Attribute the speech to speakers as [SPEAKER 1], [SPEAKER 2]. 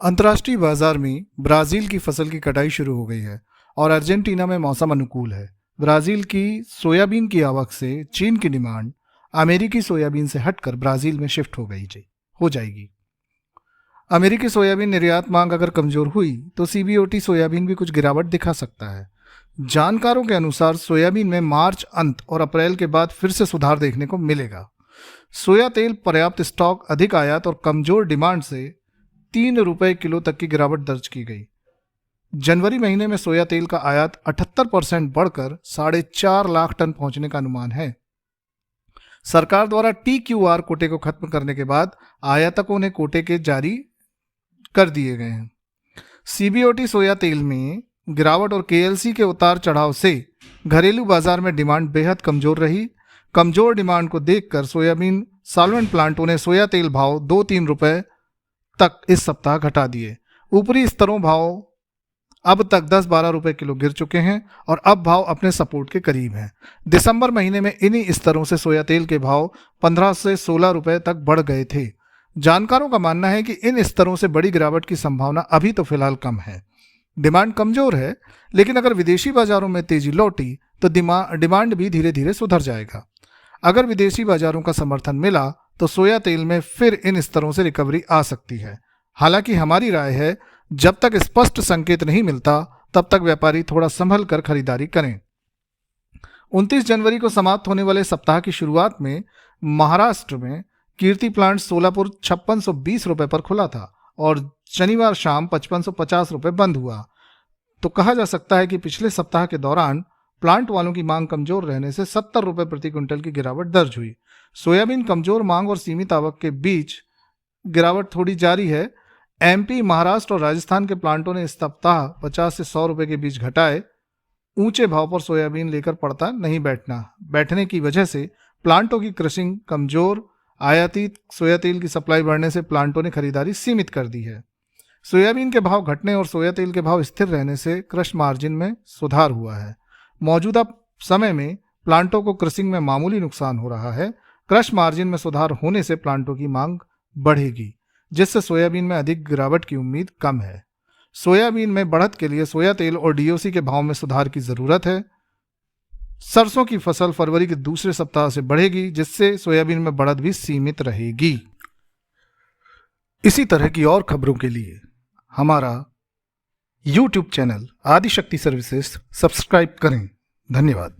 [SPEAKER 1] अंतर्राष्ट्रीय बाजार में ब्राजील की फसल की कटाई शुरू हो गई है और अर्जेंटीना में मौसम अनुकूल है। ब्राजील की सोयाबीन की आवक से चीन की डिमांड अमेरिकी सोयाबीन से हटकर ब्राजील में शिफ्ट हो जाएगी। अमेरिकी सोयाबीन निर्यात मांग अगर कमजोर हुई तो सीबीओटी सोयाबीन भी कुछ गिरावट दिखा सकता है। जानकारों के अनुसार सोयाबीन में मार्च अंत और अप्रैल के बाद फिर से सुधार देखने को मिलेगा। सोया तेल पर्याप्त स्टॉक, अधिक आयात और कमजोर डिमांड से 3 रुपए किलो तक की गिरावट दर्ज की गई। जनवरी महीने में सोया तेल का आयात 78% बढ़कर 4.5 लाख टन पहुंचने का अनुमान है। सरकार द्वारा TQR कोटे को खत्म करने के बाद आयातकों ने कोटे के जारी कर दिए गए हैं। सीबीओटी सोया तेल में गिरावट और KLC के उतार चढ़ाव से घरेलू बाजार में डिमांड बेहद कमजोर रही। कमजोर डिमांड को देखकर सोयाबीन सॉल्वेंट प्लांटों ने सोया तेल भाव 2-3 रुपए तक इस सप्ताह घटा दिए। ऊपरी स्तरों भाव अब तक 10-12 रुपए किलो गिर चुके हैं और अब भाव अपने सपोर्ट के करीब हैं। दिसंबर महीने में इन्हीं स्तरों से सोया तेल के भाव 15 से 16 रुपए तक बढ़ गए थे। जानकारों का मानना है कि इन स्तरों से बड़ी गिरावट की संभावना अभी तो फिलहाल कम है। डिमांड कमजोर है, लेकिन अगर विदेशी बाजारों में तेजी लौटी तो डिमांड भी धीरे धीरे सुधर जाएगा। अगर विदेशी बाजारों का समर्थन मिला तो सोया तेल में फिर इन स्तरों से रिकवरी आ सकती है। हालांकि हमारी राय है, जब तक स्पष्ट संकेत नहीं मिलता तब तक व्यापारी थोड़ा संभल कर खरीदारी करें। 29 जनवरी को समाप्त होने वाले सप्ताह की शुरुआत में महाराष्ट्र में कीर्ति प्लांट सोलापुर 5620 रुपए पर खुला था और शनिवार शाम 5550 रुपए बंद हुआ। तो कहा जा सकता है कि पिछले सप्ताह के दौरान प्लांट वालों की मांग कमजोर रहने से 70 रुपए प्रति क्विंटल की गिरावट दर्ज हुई। सोयाबीन कमजोर मांग और सीमित आवक के बीच गिरावट थोड़ी जारी है। MP, महाराष्ट्र और राजस्थान के प्लांटों ने इस सप्ताह 50 से 100 रुपए के बीच घटाए। ऊंचे भाव पर सोयाबीन लेकर पड़ता नहीं बैठने की वजह से प्लांटों की क्रशिंग कमजोर, आयातित सोया तेल की सप्लाई बढ़ने से प्लांटों ने खरीदारी सीमित कर दी है। सोयाबीन के भाव घटने और सोया तेल के भाव स्थिर रहने से क्रश मार्जिन में सुधार हुआ है। मौजूदा समय में प्लांटों को क्रशिंग में मामूली नुकसान हो रहा है। क्रश मार्जिन में सुधार होने से प्लांटों की मांग बढ़ेगी, जिससे सोयाबीन में अधिक गिरावट की उम्मीद कम है। सोयाबीन में बढ़त के लिए सोया तेल और DOC के भाव में सुधार की जरूरत है। सरसों की फसल फरवरी के दूसरे सप्ताह से बढ़ेगी, जिससे सोयाबीन में बढ़त भी सीमित रहेगी। इसी तरह की और खबरों के लिए हमारा YouTube channel Adishakti services subscribe करें। धन्यवाद।